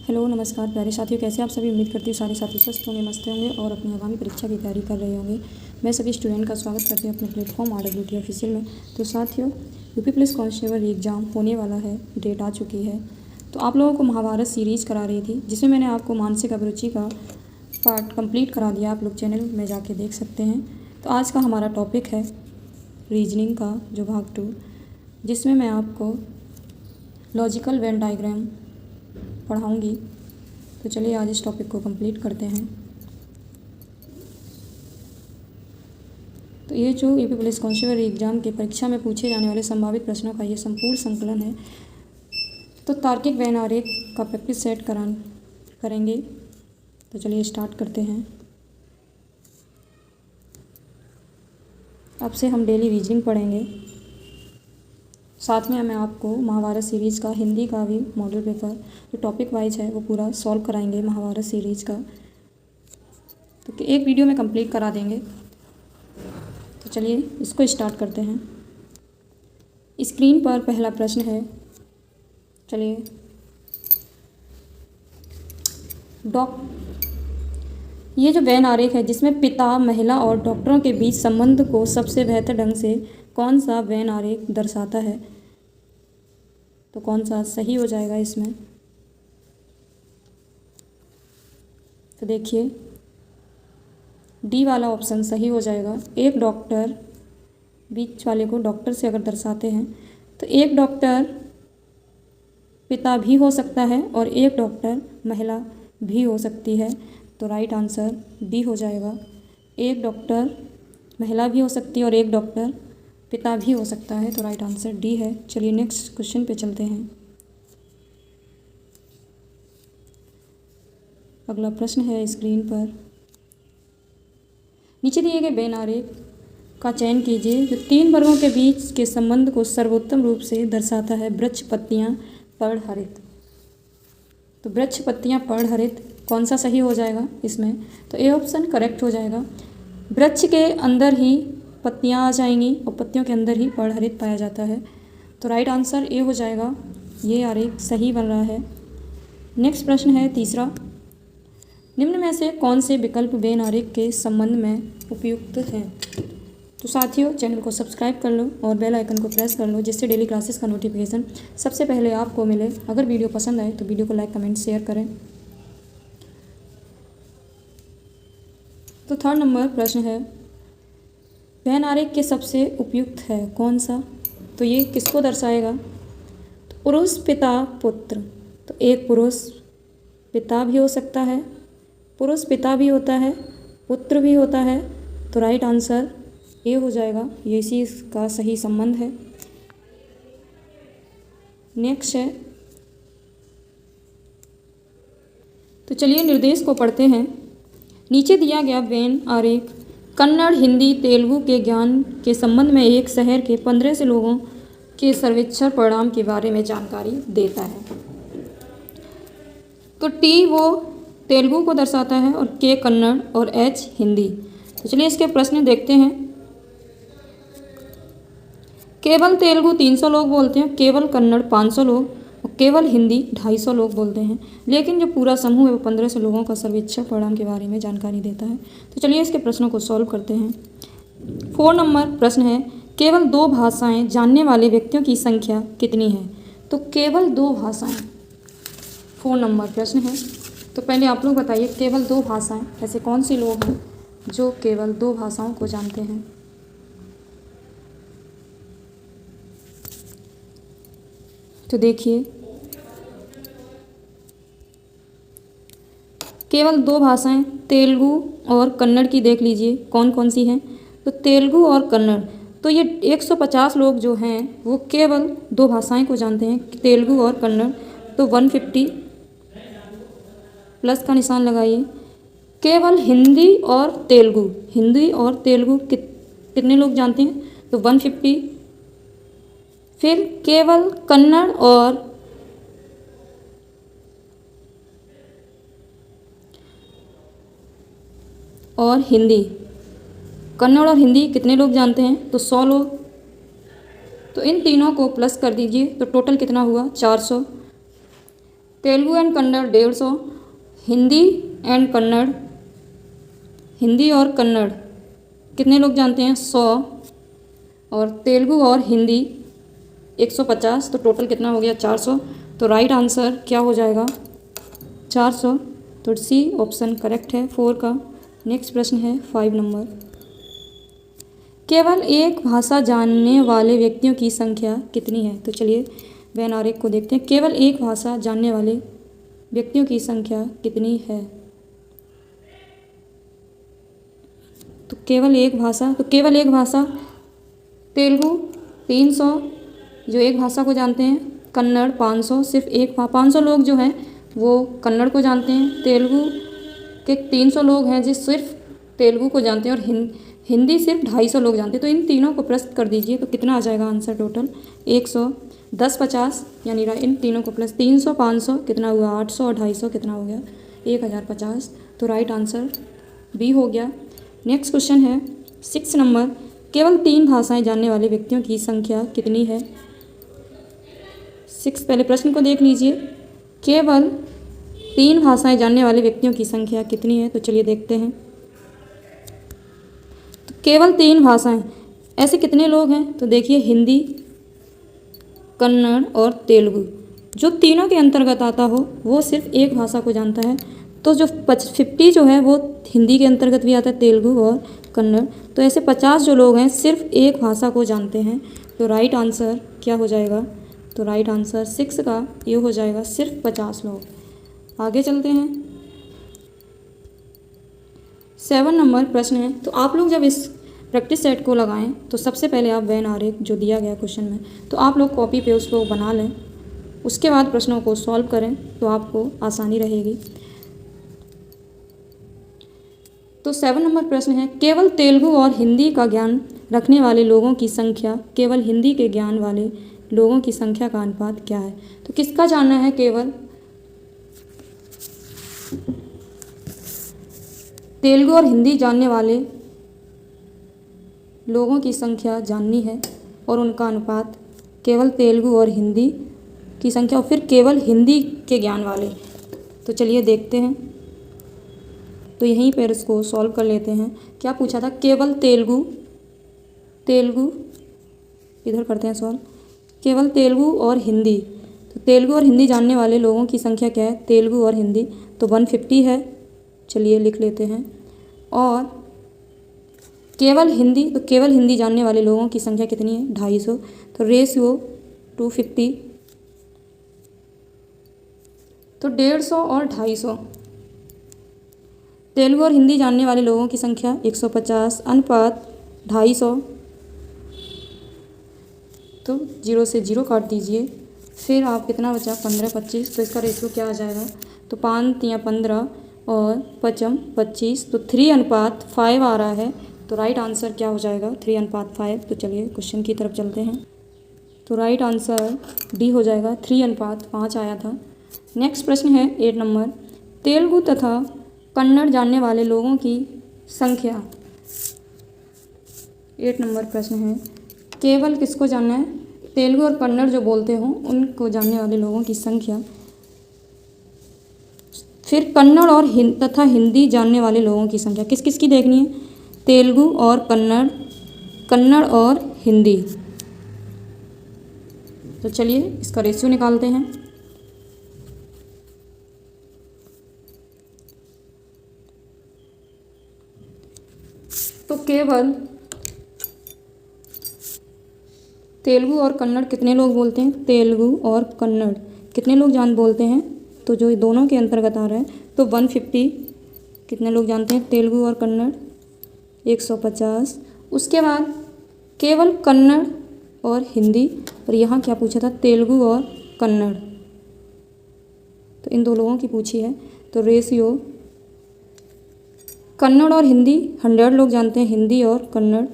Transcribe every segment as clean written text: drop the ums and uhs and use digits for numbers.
Hello नमस्कार प्यारे साथियों, कैसे आप सभी। उम्मीद करती हूँ सारे साथी स्वस्थ होंगे, मस्त होंगे और अपनी आगामी परीक्षा की तैयारी कर रहे होंगे। मैं सभी स्टूडेंट का स्वागत करती हूँ अपने प्लेटफॉर्म RWT ऑफिशियल में। तो साथियों, यूपी पुलिस कांस्टेबल एग्ज़ाम होने वाला है, डेट आ चुकी है। तो आप लोगों को महाभारत सीरीज़ करा रही थी, जिसमें मैंने आपको मानसिक अभिरुचि का पार्ट कंप्लीट करा दिया। आप लोग चैनल में जाके देख सकते हैं। तो आज का हमारा टॉपिक है रीजनिंग का जो भाग 2, जिसमें मैं आपको लॉजिकल वेन डायग्राम पढ़ाऊँगी। तो चलिए आज इस टॉपिक को कंप्लीट करते हैं। तो ये जो यूपी पुलिस कांस्टेबल एग्ज़ाम की परीक्षा में पूछे जाने वाले संभावित प्रश्नों का ये संपूर्ण संकलन है। तो तार्किक वेन आरेख का प्रैक्टिस सेट करेंगे। तो चलिए स्टार्ट करते हैं। अब से हम डेली रीजनिंग पढ़ेंगे, साथ में मैं आपको महाभारत सीरीज़ का हिंदी का भी मॉडल पेपर जो टॉपिक वाइज है वो पूरा सॉल्व कराएंगे महाभारत सीरीज़ का। तो एक वीडियो में कंप्लीट करा देंगे। तो चलिए इसको स्टार्ट करते हैं। स्क्रीन पर पहला प्रश्न है। चलिए, ये जो वेन आरेख है जिसमें पिता, महिला और डॉक्टरों के बीच संबंध को सबसे बेहतर ढंग से कौन सा वेन आरेख दर्शाता है, तो कौन सा सही हो जाएगा इसमें। तो देखिए डी वाला ऑप्शन सही हो जाएगा। एक डॉक्टर, बीच वाले को डॉक्टर से अगर दर्शाते हैं तो एक डॉक्टर पिता भी हो सकता है और एक डॉक्टर महिला भी हो सकती है। तो राइट आंसर डी हो जाएगा। एक डॉक्टर महिला भी हो सकती है और एक डॉक्टर पिता भी हो सकता है। तो राइट आंसर डी है। चलिए नेक्स्ट क्वेश्चन पे चलते हैं। अगला प्रश्न है स्क्रीन पर। नीचे दिए गए वेन आरेख का चयन कीजिए जो 3 वर्गों के बीच के संबंध को सर्वोत्तम रूप से दर्शाता है। वृक्ष, पत्तियां, पर्ण, हरित। तो वृक्ष, पत्तियां, पर्ण, हरित कौन सा सही हो जाएगा इसमें। तो ए ऑप्शन करेक्ट हो जाएगा। वृक्ष के अंदर ही पत्तियां आ जाएंगी और पत्तियों के अंदर ही पर्ण, हरित पाया जाता है। तो राइट आंसर ए हो जाएगा। ये आरेख सही बन रहा है। नेक्स्ट प्रश्न है तीसरा। निम्न में से कौन से विकल्प वेन आरेख के संबंध में उपयुक्त हैं। तो साथियों, चैनल को सब्सक्राइब कर लो और बेल आइकन को प्रेस कर लो, जिससे डेली क्लासेस का नोटिफिकेशन सबसे पहले आपको मिले। अगर वीडियो पसंद आए तो वीडियो को लाइक, कमेंट, शेयर करें। तो 3rd नंबर प्रश्न है, वेन आरेख के सबसे उपयुक्त है कौन सा। तो ये किसको दर्शाएगा। तो पुरुष, पिता, पुत्र। तो एक पुरुष पिता भी हो सकता है, पुरुष पिता भी होता है, पुत्र भी होता है। तो राइट आंसर ए हो जाएगा। ये इसी का सही संबंध है। नेक्स्ट है, तो चलिए निर्देश को पढ़ते हैं। नीचे दिया गया वेन आरेख कन्नड़, हिंदी, तेलुगु के ज्ञान के संबंध में एक शहर के 15 से लोगों के सर्वेक्षण परिणाम के बारे में जानकारी देता है। तो टी वो तेलुगु को दर्शाता है और के कन्नड़ और एच हिंदी। तो चलिए इसके प्रश्न देखते हैं। केवल तेलुगु 300 लोग बोलते हैं, केवल कन्नड़ 500 लोग और केवल हिंदी 250 लोग बोलते हैं। लेकिन जो पूरा समूह है वो 15 से लोगों का सर्वेक्षण परिणाम के बारे में जानकारी देता है। तो चलिए इसके प्रश्नों को सॉल्व करते हैं। 4 नंबर प्रश्न है, केवल 2 भाषाएं जानने वाले व्यक्तियों की संख्या कितनी है। तो केवल 2 भाषाएं 4 नंबर प्रश्न है। तो पहले आप लोग बताइए केवल 2 भाषाएं, ऐसे कौन से लोग हैं जो केवल 2 भाषाओं को जानते हैं। तो देखिए केवल 2 भाषाएं तेलुगु और कन्नड़ की देख लीजिए कौन कौन सी हैं। तो तेलुगु और कन्नड़, तो ये 150 लोग जो हैं वो केवल 2 भाषाएं को जानते हैं, तेलुगु और कन्नड़। तो 150 प्लस का निशान लगाइए। केवल हिंदी और तेलुगु कितने लोग जानते हैं। तो 150। फिर केवल कन्नड़ और हिंदी, कन्नड़ और हिंदी कितने लोग जानते हैं। तो 100 लोग। तो इन तीनों को प्लस कर दीजिए तो टोटल कितना हुआ 400। तेलुगु एंड कन्नड़ 150, हिंदी एंड कन्नड़, हिंदी और कन्नड़ कितने लोग जानते हैं? 100, और तेलुगु और हिंदी 150, तो टोटल कितना हो गया? 400। तो राइट आंसर क्या हो जाएगा? 400। तो सी ऑप्शन करेक्ट है 4 का। नेक्स्ट प्रश्न है 5 नंबर। केवल एक भाषा जानने वाले व्यक्तियों की संख्या कितनी है? तो चलिए वेन आरेख को देखते हैं। केवल एक भाषा जानने वाले व्यक्तियों की संख्या कितनी है? तो केवल एक भाषा तेलुगु 300 जो एक भाषा को जानते हैं, कन्नड़ 500, सिर्फ एक 500 लोग जो हैं वो कन्नड़ को जानते हैं, तेलुगु के 300 लोग हैं जो सिर्फ तेलुगु को जानते हैं, और हिंदी सिर्फ 250 लोग जानते हैं। तो इन तीनों को प्रश्न कर दीजिए तो कितना आ जाएगा आंसर टोटल? 100, 10, 50, यानी इन तीनों को प्लस 300, 500 कितना हुआ? 800, और 250 कितना हो गया? 1050। तो राइट आंसर बी हो गया। नेक्स्ट क्वेश्चन है 6 नंबर। केवल 3 भाषाएं जानने वाले व्यक्तियों की संख्या कितनी है? 6, पहले प्रश्न को देख लीजिए। केवल 3 भाषाएं जानने वाले व्यक्तियों की संख्या कितनी है? तो चलिए देखते हैं। तो केवल 3 भाषाएं, ऐसे कितने लोग हैं? तो देखिए हिंदी, कन्नड़ और तेलुगु, जो तीनों के अंतर्गत आता हो वो सिर्फ एक भाषा को जानता है। तो जो 50 जो है वो हिंदी के अंतर्गत भी आता है, तेलुगु और कन्नड़। तो ऐसे 50 जो लोग हैं सिर्फ एक भाषा को जानते हैं। तो राइट आंसर क्या हो जाएगा? तो राइट आंसर 6 का ये हो जाएगा, सिर्फ 50 लोग। आगे चलते हैं 7 नंबर प्रश्न है। तो आप लोग जब इस प्रैक्टिस सेट को लगाएं तो सबसे पहले आप वेन आरेख जो दिया गया क्वेश्चन में, तो आप लोग कॉपी पे उसको बना लें, उसके बाद प्रश्नों को सॉल्व करें तो आपको आसानी रहेगी। तो 7 नंबर प्रश्न है, केवल तेलुगु और हिंदी का ज्ञान रखने वाले लोगों की संख्या, केवल हिंदी के ज्ञान वाले लोगों की संख्या का अनुपात क्या है? तो किसका जानना है? केवल तेलुगु और हिंदी जानने वाले लोगों की संख्या जाननी है, और उनका अनुपात केवल तेलुगु और हिंदी की संख्या, और फिर केवल हिंदी के ज्ञान वाले। तो चलिए देखते हैं। तो यहीं पर इसको सॉल्व कर लेते हैं। क्या पूछा था? केवल तेलुगु इधर करते हैं सॉल्व। केवल तेलुगु और हिंदी, तो तेलुगु और हिंदी जानने वाले लोगों की संख्या क्या है? तेलुगु और हिंदी तो 150 है, चलिए लिख लेते हैं। और केवल हिंदी, तो केवल हिंदी जानने वाले लोगों की संख्या कितनी है? 250, तो रेशियो 250, तो 150 और 250। तेलुगु और हिंदी जानने वाले लोगों की संख्या 150, अनुपात 250, तो 0 से 0 काट दीजिए। फिर आप कितना बचा? 15, 25, तो इसका रेशियो क्या आ जाएगा? तो 5 या 15 और 5 25, तो 3:5 आ रहा है। तो राइट आंसर क्या हो जाएगा? 3:5। तो चलिए क्वेश्चन की तरफ चलते हैं। तो राइट आंसर डी हो जाएगा, 3:5 आया था। नेक्स्ट प्रश्न है 8 नंबर। तेलुगु तथा कन्नड़ जानने वाले लोगों की संख्या, 8 नंबर प्रश्न है। केवल किसको जानना है? तेलुगु और कन्नड़ जो बोलते हों उनको जानने वाले लोगों की संख्या, फिर कन्नड़ और तथा हिंदी जानने वाले लोगों की संख्या किस किस की देखनी है? तेलुगु और कन्नड़ और हिंदी। तो चलिए इसका रेशियो निकालते हैं। तो केवल तेलुगु और कन्नड़ कितने लोग बोलते हैं? तेलुगु और कन्नड़ कितने लोग बोलते हैं? तो जो दोनों के अंतर्गत आ रहा है, तो 150 कितने लोग जानते हैं? तेलुगु और कन्नड़ 150। उसके बाद केवल कन्नड़ और हिंदी, और यहाँ क्या पूछा था? तेलुगु और कन्नड़, तो इन दो लोगों की पूछी है। तो रेशियो कन्नड़ और हिंदी 100 लोग जानते हैं, हिंदी और कन्नड़,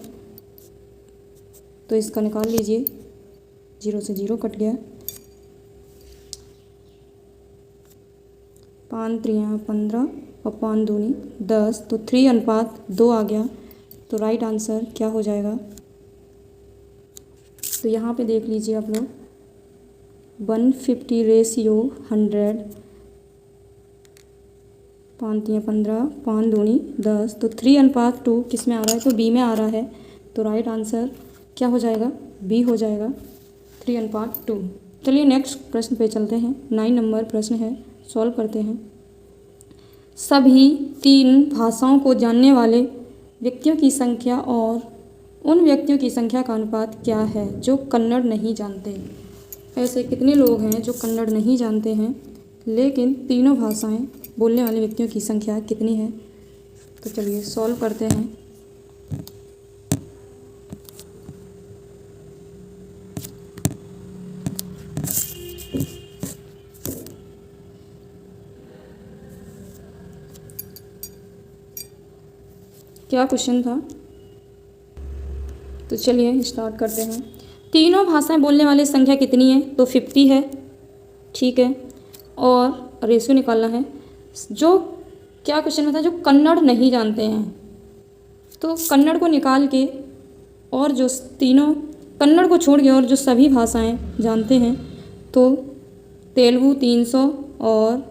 तो इसका निकाल लीजिए। 0 से 0 कट गया। 5 3 15 और 5 दूनी 10, तो 3:2 आ गया। तो राइट आंसर क्या हो जाएगा? तो यहाँ पे देख लीजिए आप लोग, 150 रेशियो 100, 5 तियाँ 15, 5 दूनी 10, तो 3:2 किस में आ रहा है? तो बी में आ रहा है। तो राइट आंसर क्या हो जाएगा? बी हो जाएगा, 3:2। चलिए नेक्स्ट प्रश्न पे चलते हैं। 9 नंबर प्रश्न है, सॉल्व करते हैं। सभी 3 भाषाओं को जानने वाले व्यक्तियों की संख्या और उन व्यक्तियों की संख्या का अनुपात क्या है जो कन्नड़ नहीं जानते? ऐसे कितने लोग हैं जो कन्नड़ नहीं जानते हैं, लेकिन तीनों भाषाएं बोलने वाले व्यक्तियों की संख्या कितनी है? तो चलिए सॉल्व करते हैं। क्या क्वेश्चन था? तो चलिए स्टार्ट करते हैं। तीनों भाषाएं बोलने वाली संख्या कितनी है? तो 50 है, ठीक है। और रेशियो निकालना है। जो क्या क्वेश्चन में था? जो कन्नड़ नहीं जानते हैं, तो कन्नड़ को निकाल के और जो तीनों कन्नड़ को छोड़ के और जो सभी भाषाएं जानते हैं, तो तेलुगु 300 और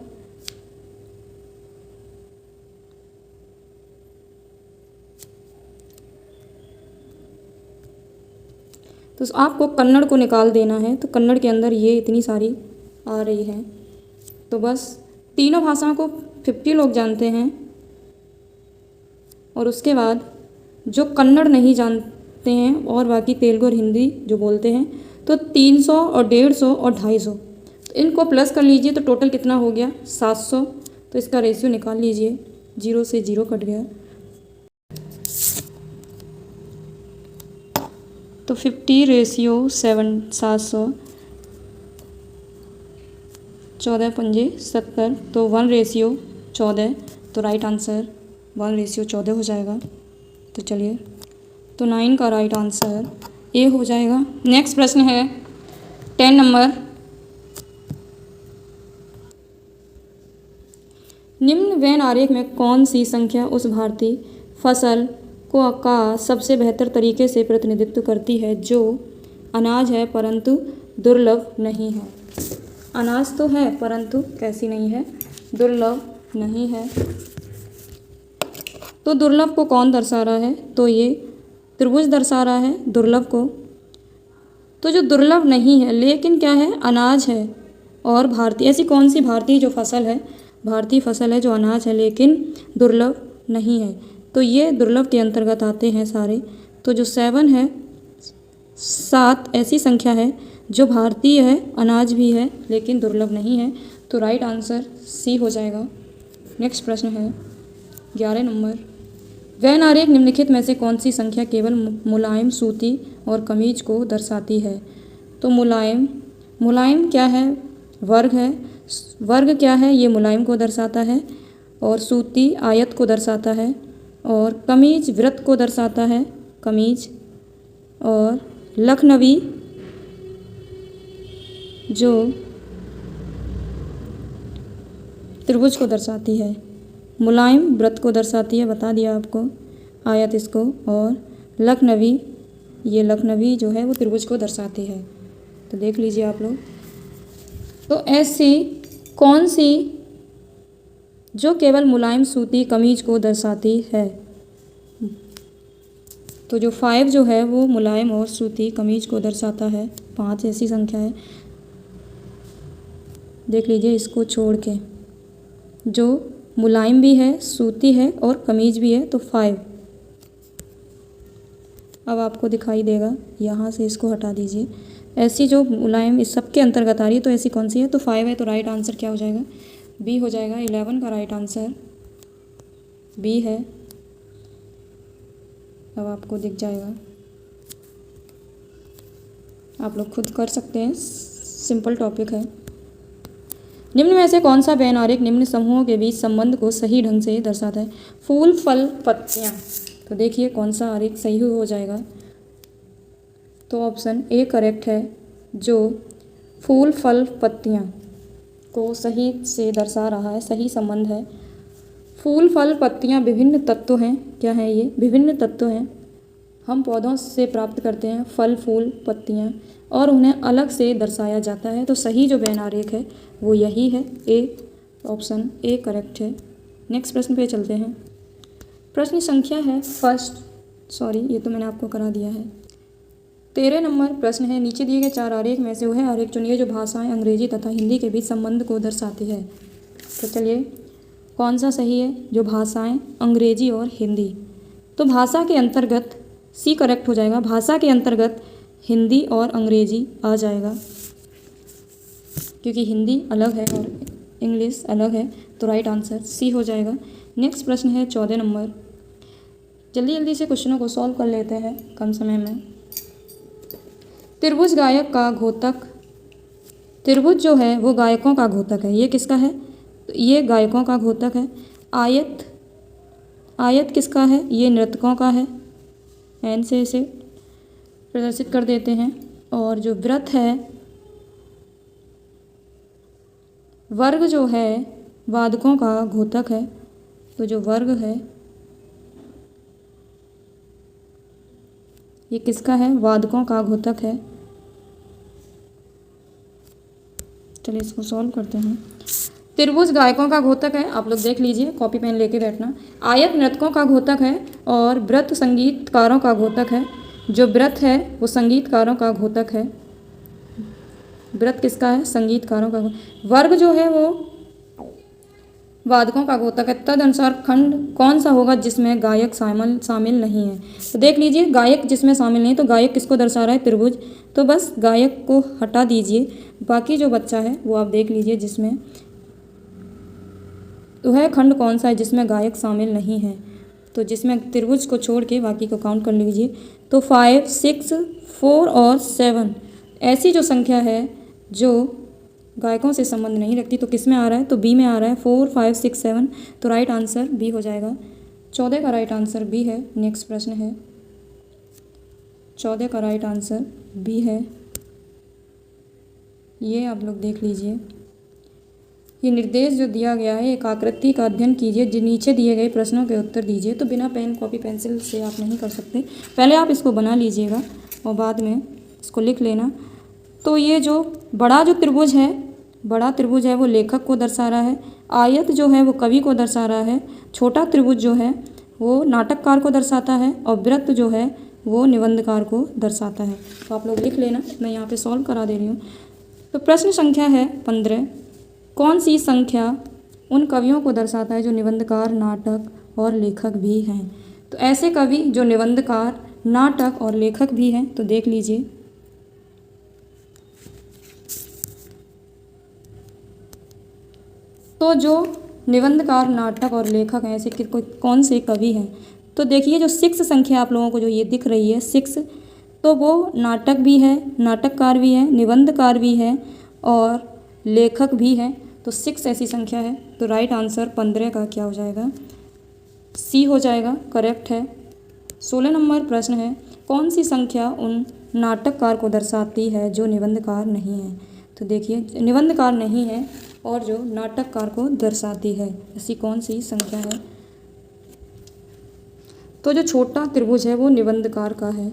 तो आपको कन्नड़ को निकाल देना है। तो कन्नड़ के अंदर ये इतनी सारी आ रही है। तो बस तीनों भाषाओं को 50 लोग जानते हैं, और उसके बाद जो कन्नड़ नहीं जानते हैं और बाकी तेलुगु और हिंदी जो बोलते हैं, तो 300 और 150 और 250, तो इनको प्लस कर लीजिए तो टोटल कितना हो गया? 700। तो इसका रेशियो निकाल लीजिए, 0 से 0 कट गया। तो 50 रेशियो 700, 14 पंजे 70, तो 1 रेशियो 14। तो राइट आंसर 1 रेशियो 14 हो जाएगा। तो चलिए, तो 9 का राइट आंसर ए हो जाएगा। नेक्स्ट प्रश्न है 10 नंबर। निम्न वेन आरेख में कौन सी संख्या उस भारतीय फसल को का सबसे बेहतर तरीके से प्रतिनिधित्व करती है जो अनाज है परंतु दुर्लभ नहीं है? अनाज तो है परंतु कैसी नहीं है? दुर्लभ नहीं है। तो दुर्लभ को कौन दर्शा रहा है? तो ये त्रिभुज दर्शा रहा है दुर्लभ को। तो जो दुर्लभ नहीं है लेकिन क्या है? अनाज है और भारतीय, ऐसी कौन सी भारतीय जो फसल है, भारतीय फसल है जो अनाज है लेकिन दुर्लभ नहीं है? तो ये दुर्लभ के अंतर्गत आते हैं सारे। तो जो 7 है, 7 ऐसी संख्या है जो भारतीय है, अनाज भी है लेकिन दुर्लभ नहीं है। तो राइट आंसर सी हो जाएगा। नेक्स्ट प्रश्न है 11 नंबर। वेन आरेख निम्नलिखित में से कौन सी संख्या केवल मुलायम सूती और कमीज को दर्शाती है? तो मुलायम, मुलायम क्या है? वर्ग है। वर्ग क्या है? ये मुलायम को दर्शाता है। और सूती आयत को दर्शाता है। और कमीज वृत्त को दर्शाता है, कमीज। और लखनवी जो त्रिभुज को दर्शाती है। मुलायम वृत्त को दर्शाती है, बता दिया आपको, आयत इसको। और लखनवी, ये लखनवी जो है वो त्रिभुज को दर्शाती है। तो देख लीजिए आप लोग। तो ऐसी कौन सी जो केवल मुलायम सूती कमीज को दर्शाती है? तो जो 5 जो है वो मुलायम और सूती कमीज को दर्शाता है। 5 ऐसी संख्या है, देख लीजिए इसको छोड़ के, जो मुलायम भी है, सूती है और कमीज भी है। तो 5 अब आपको दिखाई देगा, यहाँ से इसको हटा दीजिए। ऐसी जो मुलायम इस सब के अंतर्गत आ रही है, तो ऐसी कौन सी है? तो 5 है। तो राइट आंसर क्या हो जाएगा? बी हो जाएगा। 11 का राइट आंसर बी है। अब आपको दिख जाएगा, आप लोग खुद कर सकते हैं, सिंपल टॉपिक है। निम्न में से कौन सा वेन आरेख निम्न समूहों के बीच संबंध को सही ढंग से दर्शाता है? फूल, फल, पत्तियाँ। तो देखिए कौन सा आरेख सही हो जाएगा। तो ऑप्शन ए करेक्ट है, जो फूल, फल, पत्तियाँ को सही से दर्शा रहा है, सही संबंध है। फूल, फल, पत्तियाँ विभिन्न तत्व हैं। क्या है ये? विभिन्न तत्व हैं। हम पौधों से प्राप्त करते हैं फल, फूल, पत्तियाँ और उन्हें अलग से दर्शाया जाता है। तो सही जो वेन आरेख है वो यही है, ए, ऑप्शन ए करेक्ट है। नेक्स्ट प्रश्न पे चलते हैं। प्रश्न संख्या है ये तो मैंने आपको करा दिया है। 13 नंबर प्रश्न है, नीचे दिए गए 4 आरेख में से वह आरेख चुनिए जो भाषाएं अंग्रेजी तथा हिंदी के बीच संबंध को दर्शाती है। तो चलिए कौन सा सही है, जो भाषाएं अंग्रेजी और हिंदी। तो भाषा के अंतर्गत सी करेक्ट हो जाएगा, भाषा के अंतर्गत हिंदी और अंग्रेजी आ जाएगा, क्योंकि हिंदी अलग है और इंग्लिश अलग है। तो राइट आंसर सी हो जाएगा। नेक्स्ट प्रश्न है 14 नंबर। जल्दी जल्दी से क्वेश्चनों को सॉल्व कर लेते हैं कम समय में। त्रिभुज गायक का घोतक, त्रिभुज जो है वो गायकों का घोतक है। ये किसका है? तो ये गायकों का घोतक है। आयत, आयत किसका है? ये नर्तकों का है। एन से इसे प्रदर्शित कर देते हैं। और जो वृत्त है, वर्ग जो है वादकों का घोतक है। तो जो वर्ग है ये किसका है? वादकों का घोतक है। चलिए इसको सॉल्व करते हैं। त्रिभुज गायकों का घोतक है, आप लोग देख लीजिए, कॉपी पेन लेके बैठना। आयत नर्तकों का घोतक है और वृत्त संगीतकारों का घोतक है। जो वृत्त है वो संगीतकारों का घोतक है। वृत्त किसका है? संगीतकारों का। वर्ग जो है वो वादकों का घोतक है। तदनुसार खंड कौन सा होगा जिसमें गायक शामिल नहीं है? तो देख लीजिए, गायक जिसमें शामिल नहीं, तो गायक किसको दर्शा रहा है? त्रिभुज। तो बस गायक को हटा दीजिए, बाकी जो बच्चा है वो आप देख लीजिए जिसमें तो है खंड कौन सा है जिसमें गायक शामिल नहीं है। तो जिसमें त्रिभुज को छोड़ के बाकी को काउंट कर लीजिए। तो 5, 6, 4 और 7 ऐसी जो संख्या है जो गायकों से संबंध नहीं रखती, तो किस में आ रहा है? तो बी में आ रहा है। 4, 5, 6, 7। तो राइट आंसर बी हो जाएगा। 14 का राइट आंसर बी है। नेक्स्ट प्रश्न है 14 का राइट आंसर बी है। ये आप लोग देख लीजिए, ये निर्देश जो दिया गया है, एक आकृति का अध्ययन कीजिए, जो नीचे दिए गए प्रश्नों के उत्तर दीजिए। तो बिना पेन, कॉपी, पेंसिल से आप नहीं कर सकते, पहले आप इसको बना लीजिएगा और बाद में इसको लिख लेना। तो ये जो बड़ा जो त्रिभुज है, बड़ा त्रिभुज है वो लेखक को दर्शा रहा है। आयत जो है वो कवि को दर्शा रहा है। छोटा त्रिभुज जो है वो नाटककार को दर्शाता है और वृत्त जो है वो निबंधकार को दर्शाता है। तो आप लोग लिख लेना, मैं यहाँ पे सॉल्व करा दे रही हूँ। तो प्रश्न संख्या है 15। कौन सी संख्या उन कवियों को दर्शाता है जो निबंधकार, नाटक और लेखक भी हैं? तो ऐसे कवि जो निबंधकार, नाटक और लेखक भी हैं, तो देख लीजिए। तो जो निबंधकार, नाटक और लेखक हैं, ऐसे कौन से कवि हैं? तो देखिए, जो 6 संख्या आप लोगों को जो ये दिख रही है 6, तो वो नाटक भी है, नाटककार भी है, निबंधकार भी है और लेखक भी है। तो 6 ऐसी संख्या है। तो राइट आंसर 15 का क्या हो जाएगा? सी हो जाएगा, करेक्ट है। 16 नंबर प्रश्न है, कौन सी संख्या उन नाटककार को दर्शाती है जो निबंधकार नहीं है? तो देखिए, निबंधकार नहीं है और जो नाटककार को दर्शाती है, ऐसी कौन सी संख्या है? तो जो छोटा त्रिभुज है वो निबंधकार का है।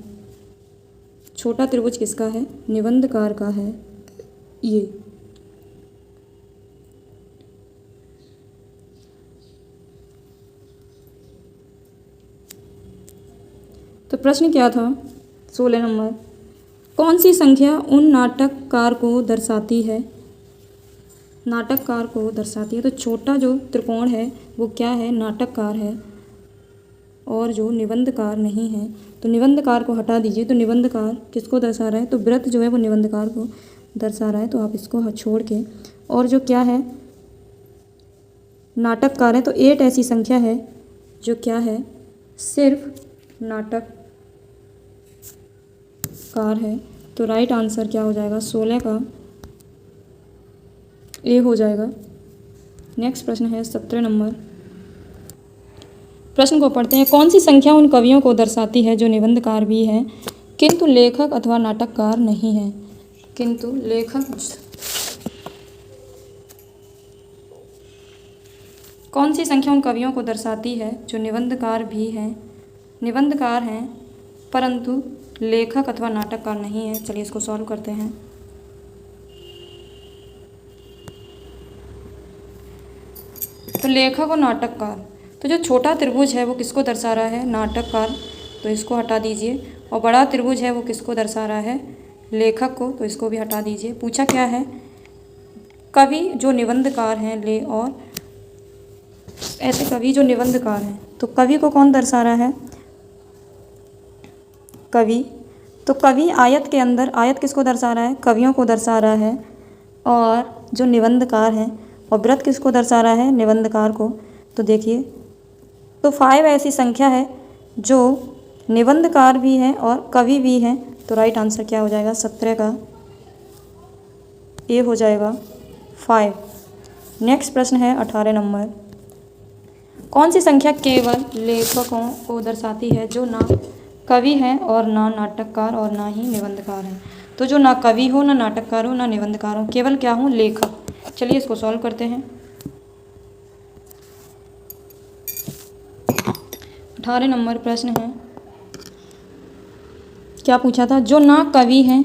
छोटा त्रिभुज किसका है? निबंधकार का है। ये तो प्रश्न क्या था? 16 नंबर, कौन सी संख्या उन नाटककार को दर्शाती है? नाटककार को दर्शाती है। तो छोटा जो त्रिकोण है वो क्या है? नाटककार है और जो निबंधकार नहीं है। तो निबंधकार को हटा दीजिए। तो निबंधकार किसको दर्शा रहा है? तो वृत्त जो है वो निबंधकार को दर्शा रहा है। तो आप इसको छोड़ के, और जो क्या है? नाटककार है। तो 8 ऐसी संख्या है जो क्या है? सिर्फ नाटककार है। तो राइट आंसर क्या हो जाएगा? 16 का ए हो जाएगा। नेक्स्ट प्रश्न है 17 नंबर। प्रश्न को पढ़ते हैं। कौन सी संख्या उन कवियों को दर्शाती है जो निबंधकार भी हैं किंतु लेखक अथवा नाटककार नहीं है? किंतु लेखक, कौन सी संख्या उन कवियों को दर्शाती है जो निबंधकार भी हैं, निबंधकार हैं परंतु लेखक अथवा नाटककार नहीं है। चलिए इसको सॉल्व करते हैं। तो लेखक और नाटककार, तो जो छोटा त्रिभुज है वो किसको दर्शा रहा है? नाटककार, तो इसको हटा दीजिए। और बड़ा त्रिभुज है वो किसको दर्शा रहा है? लेखक को, तो इसको भी हटा दीजिए। पूछा क्या है? कवि जो निबंधकार हैं ले और ऐसे कवि जो निबंधकार हैं, तो कवि को कौन दर्शा रहा है? कवि, तो कवि आयत के अंदर, आयत किसको दर्शा रहा है? कवियों को दर्शा रहा है। और जो निबंधकार हैं, और वृत्त किसको दर्शा रहा है? निबंधकार को। तो देखिए, तो 5 ऐसी संख्या है जो निबंधकार भी हैं और कवि भी हैं। तो राइट आंसर क्या हो जाएगा? 17 का ए हो जाएगा 5। नेक्स्ट प्रश्न है 18 नंबर। कौन सी संख्या केवल लेखकों को दर्शाती है जो ना कवि हैं और ना नाटककार और ना ही निबंधकार हैं? तो जो ना कवि हो, ना नाटककार हो, ना निबंधकार हो, केवल क्या हो? लेखक। चलिए इसको सॉल्व करते हैं। 18 नंबर प्रश्न है, क्या पूछा था? जो ना कवि हैं,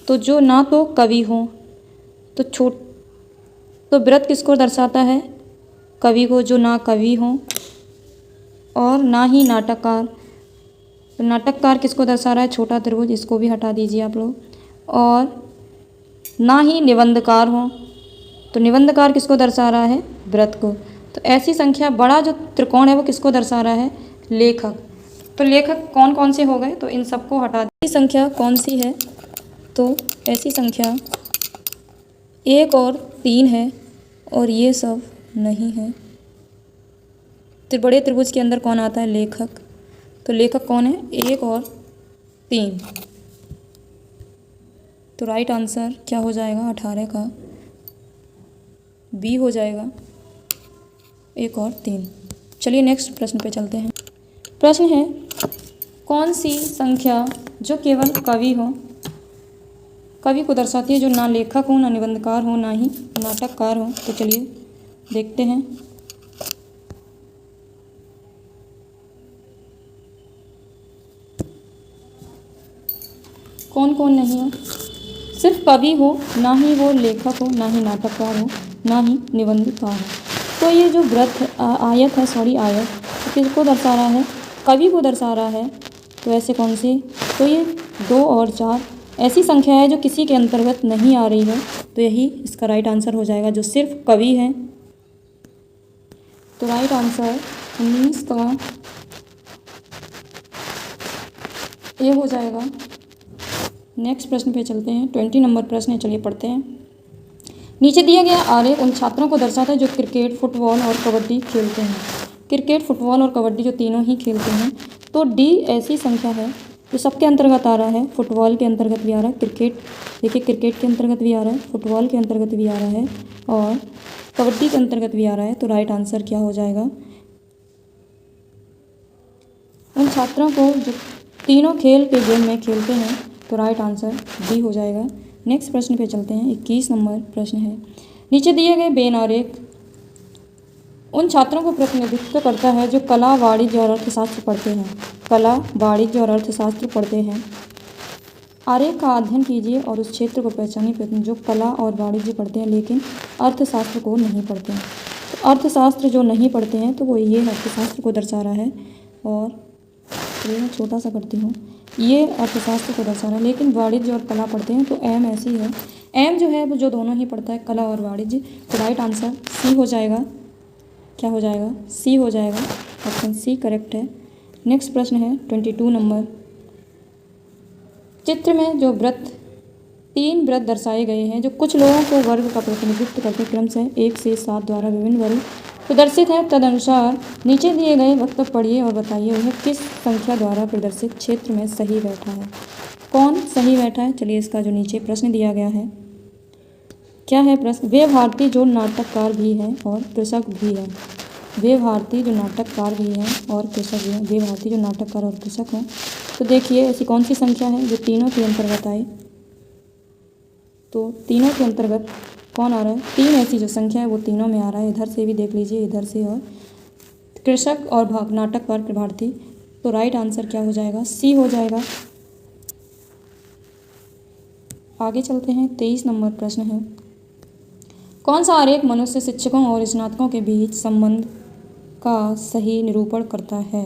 तो जो ना तो कवि हो, तो वृत्त किसको दर्शाता है? कवि को, जो ना कवि हो, और ना ही नाटककार। तो नाटककार किसको दर्शा रहा है? छोटा त्रिभुज, इसको भी हटा दीजिए आप लोग। और ना ही निबंधकार हो, तो निबंधकार किसको दर्शा रहा है? वृत्त को। तो ऐसी संख्या, बड़ा जो त्रिकोण है वो किसको दर्शा रहा है? लेखक। तो लेखक कौन कौन से हो गए? तो इन सबको हटा दी। संख्या कौन सी है? तो ऐसी संख्या 1 और 3 है, और ये सब नहीं है। तो बड़े त्रिभुज के अंदर कौन आता है? लेखक। तो लेखक कौन है? 1 और 3। तो राइट आंसर क्या हो जाएगा? 18 का बी हो जाएगा, 1 और 3। चलिए नेक्स्ट प्रश्न पे चलते हैं। प्रश्न है, कौन सी संख्या जो केवल कवि हो, कवि को दर्शाती है, जो ना लेखक हो, ना निबंधकार हो, ना ही नाटककार हो? तो चलिए देखते हैं। कौन कौन नहीं हो? सिर्फ कवि हो, ना ही वो लेखक हो, ना ही नाटककार हो, ना ही निबंधकार हो। तो ये जो वृत्त आयत है, आयत तो किसको दर्शा रहा है? कवि को दर्शा रहा है। तो ऐसे कौन सी? तो ये 2 और 4 ऐसी संख्या है जो किसी के अंतर्गत नहीं आ रही है। तो यही इसका राइट आंसर हो जाएगा, जो सिर्फ कवि हैं। तो राइट आंसर 19 का ए हो जाएगा। नेक्स्ट प्रश्न पे चलते हैं। 20 नंबर प्रश्न है, चलिए पढ़ते हैं। नीचे दिया गया आरेख उन छात्रों को दर्शाता है जो क्रिकेट, फुटबॉल और कबड्डी खेलते हैं। क्रिकेट, फुटबॉल और कबड्डी जो तीनों ही खेलते हैं। तो डी ऐसी संख्या है जो सबके अंतर्गत आ रहा है। फुटबॉल के अंतर्गत भी आ रहा है, क्रिकेट, देखिए क्रिकेट के अंतर्गत भी आ रहा है, फुटबॉल के अंतर्गत भी आ रहा है, और कबड्डी के अंतर्गत भी आ रहा है। तो राइट आंसर क्या हो जाएगा? उन छात्रों को जो तीनों खेल के गेम में खेलते हैं। तो राइट आंसर डी हो जाएगा। नेक्स्ट प्रश्न पे चलते हैं। 21 नंबर प्रश्न है, नीचे दिए गए बेन आरेख उन छात्रों को प्रतिनिधित्व करता है जो कला, वाणिज्य और अर्थशास्त्र पढ़ते हैं। कला, वाणिज्य और अर्थशास्त्र पढ़ते हैं। आरेख का अध्ययन कीजिए और उस क्षेत्र को पहचानिए जो कला और वाणिज्य पढ़ते हैं लेकिन अर्थशास्त्र को नहीं पढ़ते हैं। तो अर्थशास्त्र जो नहीं पढ़ते हैं तो वो ये अर्थशास्त्र को दर्शा रहा है। और ये मैं छोटा सा करती हूँ, ये अर्थशास्त्र को दर्शा रहा है। लेकिन वाणिज्य और कला पढ़ते हैं, तो एम ऐसी है। एम जो है वो जो दोनों ही पढ़ता है, कला और वाणिज्य। तो राइट आंसर सी हो जाएगा। क्या हो जाएगा? सी हो जाएगा। ऑप्शन सी करेक्ट है। नेक्स्ट प्रश्न है 22 नंबर। चित्र में जो वृत्त 3 वृत्त दर्शाए गए हैं जो कुछ लोगों को वर्ग का प्रतिनिधित्व करते क्रमशः 1 से 7 द्वारा विभिन्न वर्ग प्रदर्शित है। तदनुसार नीचे दिए गए वक्तव्य पढ़िए और बताइए उन्हें किस संख्या द्वारा प्रदर्शित क्षेत्र में सही बैठा है। कौन सही बैठा है? चलिए इसका जो नीचे प्रश्न दिया गया है, क्या है प्रश्न? वे भारती जो नाटककार भी हैं और कृषक भी हैं। वे भारती जो नाटककार भी हैं और कृषक भी हैं। वे भारती जो नाटककार और कृषक हैं। तो देखिए ऐसी कौन सी संख्या है जो तीनों के अंतर्गत आए? तो तीनों के अंतर्गत कौन आ रहा है? 3 ऐसी जो संख्या है वो तीनों में आ रहा है। इधर से भी देख लीजिए, इधर से, और कृषक और नाटककार भारती तो राइट आंसर क्या हो जाएगा, सी हो जाएगा। आगे चलते हैं। 23 नंबर प्रश्न है, कौन सा आरेख मनुष्य, शिक्षकों और स्नातकों के बीच संबंध का सही निरूपण करता है?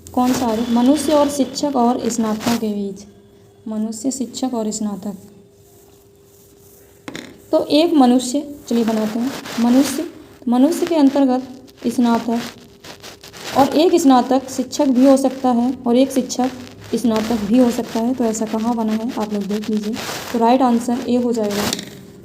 कौन सा आरेख मनुष्य और शिक्षक और स्नातकों के बीच, मनुष्य, शिक्षक और स्नातक। तो एक मनुष्य, चलिए बनाते हैं, मनुष्य के अंतर्गत स्नातक और एक स्नातक शिक्षक भी हो सकता है और एक शिक्षक स्नातक भी हो सकता है। तो ऐसा कहाँ बना है आप लोग देख लीजिए। तो राइट आंसर ए हो जाएगा।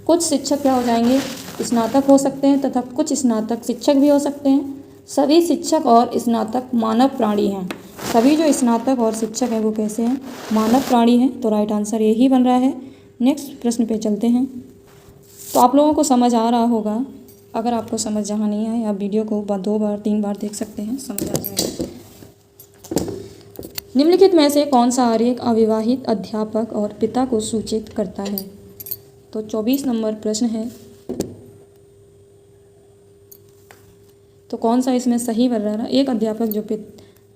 कुछ शिक्षक क्या हो जाएंगे, स्नातक हो सकते हैं तथा कुछ स्नातक शिक्षक भी हो सकते हैं। सभी शिक्षक और स्नातक मानव प्राणी हैं। सभी जो स्नातक और शिक्षक हैं वो कैसे हैं, मानव प्राणी हैं। तो राइट आंसर यही बन रहा है। नेक्स्ट प्रश्न पे चलते हैं। तो आप लोगों को समझ आ रहा होगा। अगर आपको समझ जहाँ नहीं आए, आप वीडियो को 2 बार 3 बार देख सकते हैं, समझ आ जाएगा। निम्नलिखित में से कौन सा आरेख अविवाहित अध्यापक और पिता को सूचित करता है? तो 24 नंबर प्रश्न है। तो कौन सा इसमें सही बन रहा है? एक अध्यापक जो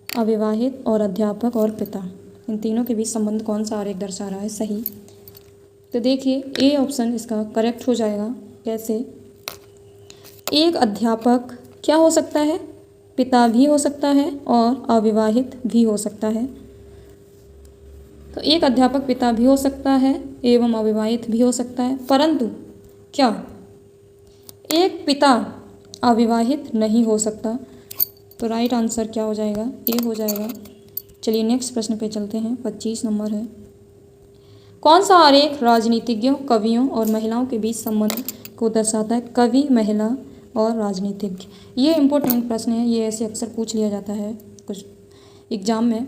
अविवाहित और अध्यापक और पिता, इन तीनों के बीच संबंध कौन सा आरेख दर्शा रहा है? सही। तो देखिए ए ऑप्शन इसका करेक्ट हो जाएगा। कैसे? एक अध्यापक क्या हो सकता है, पिता भी हो सकता है और अविवाहित भी हो सकता है। तो एक अध्यापक पिता भी हो सकता है एवं अविवाहित भी हो सकता है, परंतु क्या एक पिता अविवाहित नहीं हो सकता। तो राइट आंसर क्या हो जाएगा, ए हो जाएगा। चलिए नेक्स्ट प्रश्न पे चलते हैं। 25 नंबर है, कौन सा आरेख राजनीतिज्ञों, कवियों और महिलाओं के बीच संबंध को दर्शाता है? कवि, महिला और राजनीतिज्ञ। ये इम्पोर्टेंट प्रश्न है, ये ऐसे अक्सर पूछ लिया जाता है कुछ एग्जाम में।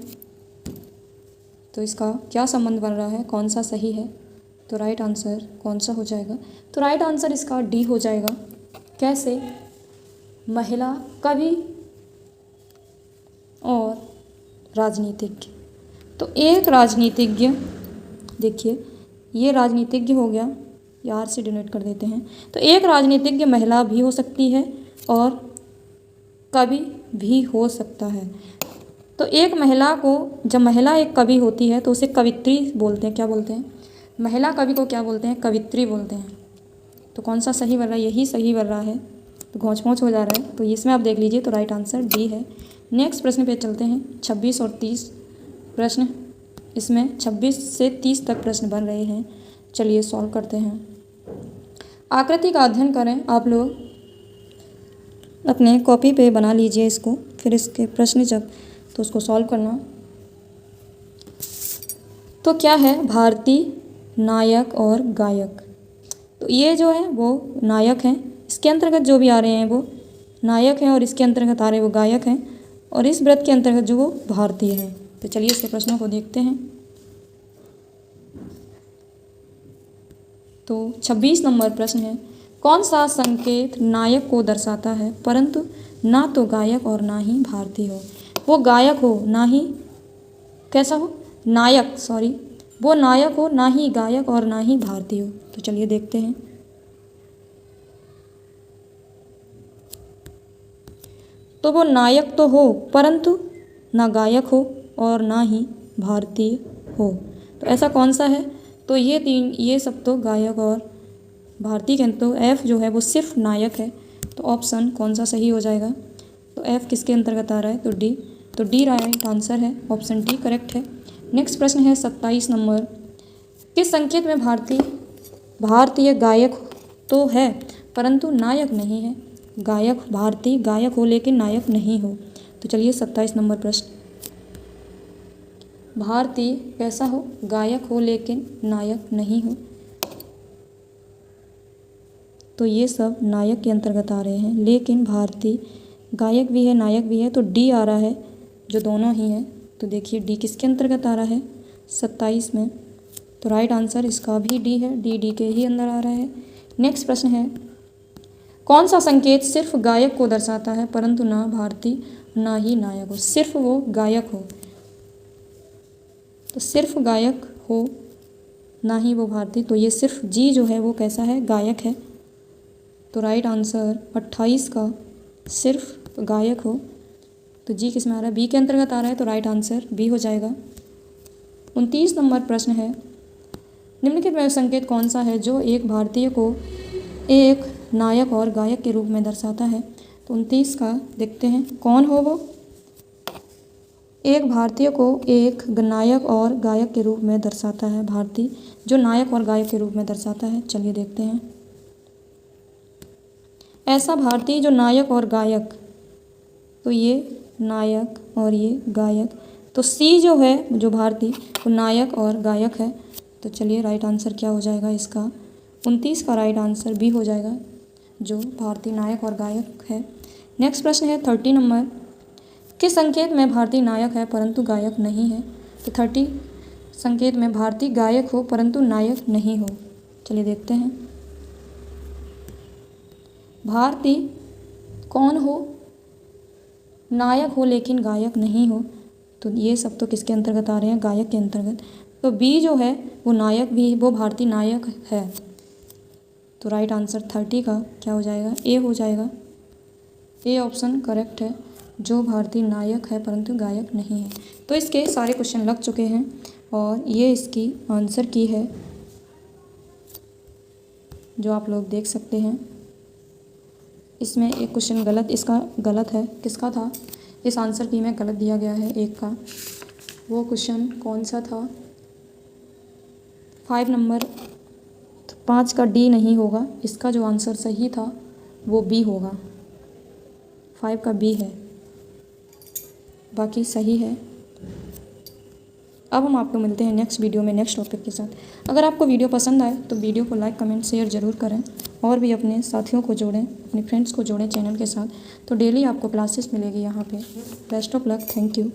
तो इसका क्या संबंध बन रहा है, कौन सा सही है? तो राइट आंसर कौन सा हो जाएगा? तो राइट आंसर इसका डी हो जाएगा। कैसे? महिला, कवि और राजनीतिज्ञ। तो एक राजनीतिज्ञ, देखिए ये राजनीतिज्ञ हो गया, यार से डिनोट कर देते हैं। तो एक राजनीतिज्ञ महिला भी हो सकती है और कवि भी हो सकता है। तो एक महिला को, जब महिला एक कवि होती है तो उसे कवित्री बोलते हैं। क्या बोलते हैं? महिला कवि को क्या बोलते हैं? कवित्री बोलते हैं। तो कौन सा सही बन रहा है? यही सही बन रहा है। तो घोंच पोंच हो जा रहा है, तो इसमें आप देख लीजिए। तो राइट आंसर डी है। नेक्स्ट प्रश्न पे चलते हैं। 26 और 30 प्रश्न, इसमें 26 से 30 तक प्रश्न बन रहे हैं। चलिए सॉल्व करते हैं। आकृति का अध्ययन करें। आप लोग अपने कॉपी पे बना लीजिए इसको, फिर इसके प्रश्न जब तो उसको सॉल्व करना। तो क्या है? भारतीय, नायक और गायक। तो ये जो है वो नायक हैं, इसके अंतर्गत जो भी आ रहे हैं वो नायक हैं और इसके अंतर्गत आ रहे हैं वो गायक हैं, और इस व्रत के अंतर्गत जो वो भारतीय है। तो चलिए इसके प्रश्नों को देखते हैं। तो 26 नंबर प्रश्न है, कौन सा संकेत नायक को दर्शाता है परंतु ना तो गायक और ना ही भारतीय हो? वो गायक हो ना ही, कैसा हो, नायक, सॉरी, वो नायक हो ना ही गायक और ना ही भारतीय हो। तो चलिए देखते हैं। तो वो नायक तो हो परंतु ना गायक हो और ना ही भारतीय हो। तो ऐसा कौन सा है? तो ये सब तो गायक और भारतीय के, तो एफ जो है वो सिर्फ नायक है। तो ऑप्शन कौन सा सही हो जाएगा? तो एफ किसके अंतर्गत आ रहा है? तो डी। तो डी राइट आंसर है, ऑप्शन डी करेक्ट है। नेक्स्ट प्रश्न है 27 नंबर, किस संकेत में भारतीय गायक तो है परंतु नायक नहीं है? गायक, भारतीय गायक हो लेकिन नायक नहीं हो। तो चलिए 27 नंबर प्रश्न, भारतीय कैसा हो? गायक हो लेकिन नायक नहीं हो। तो ये सब नायक के अंतर्गत आ रहे हैं, लेकिन भारतीय गायक भी है नायक भी है। तो डी आ रहा है, जो दोनों ही हैं। तो देखिए डी किसके अंतर्गत आ रहा है? 27 में। तो राइट आंसर इसका भी डी है, डी के ही अंदर आ रहा है। नेक्स्ट प्रश्न है, कौन सा संकेत सिर्फ गायक को दर्शाता है परंतु ना भारतीय ना ही नायक हो? सिर्फ वो गायक हो, तो सिर्फ गायक हो ना ही वो भारतीय। तो ये सिर्फ जी जो है वो कैसा है? गायक है। तो राइट आंसर 28 का सिर्फ गायक हो। तो जी किस में आ रहा है, बी के अंतर्गत आ रहा है, तो राइट आंसर बी हो जाएगा। 29 नंबर प्रश्न है, निम्नलिखित में संकेत कौन सा है जो एक भारतीय को एक नायक और गायक के रूप में दर्शाता है। तो 29 का देखते हैं कौन हो वो। एक भारतीय को एक नायक और गायक के रूप में दर्शाता है, भारतीय जो नायक और गायक के रूप में दर्शाता है, चलिए देखते हैं। ऐसा भारतीय जो नायक और गायक, तो ये नायक और ये गायक, तो सी जो है जो भारतीय वो नायक और गायक है। तो चलिए राइट आंसर क्या हो जाएगा इसका, 29 का राइट आंसर बी हो जाएगा, जो भारतीय नायक और गायक है। नेक्स्ट प्रश्न है 30 नंबर, किस संकेत में भारतीय नायक है परंतु गायक नहीं है। तो 30 संकेत में भारतीय गायक हो परंतु नायक नहीं हो, चलिए देखते हैं। भारतीय कौन हो, नायक हो लेकिन गायक नहीं हो, तो ये सब तो किसके अंतर्गत आ रहे हैं, गायक के अंतर्गत। तो बी जो है वो नायक भी, वो भारतीय नायक है, तो राइट आंसर 30 का क्या हो जाएगा, ए हो जाएगा। ए ऑप्शन करेक्ट है, जो भारतीय नायक है परंतु गायक नहीं है। तो इसके सारे क्वेश्चन लग चुके हैं और ये इसकी आंसर की है, जो आप लोग देख सकते हैं। इसमें एक क्वेश्चन गलत, इसका गलत है, किसका था, इस आंसर की में गलत दिया गया है एक का। वो क्वेश्चन कौन सा था, 5 नंबर, 5 का डी नहीं होगा, इसका जो आंसर सही था वो बी होगा, 5 का बी है, बाकी सही है। अब हम आपको मिलते हैं नेक्स्ट वीडियो में नेक्स्ट टॉपिक के साथ। अगर आपको वीडियो पसंद आए तो वीडियो को लाइक कमेंट शेयर ज़रूर करें और भी अपने साथियों को जोड़ें, अपने फ्रेंड्स को जोड़ें चैनल के साथ। तो डेली आपको क्लासेस मिलेगी यहाँ पे। Best of luck, thank you.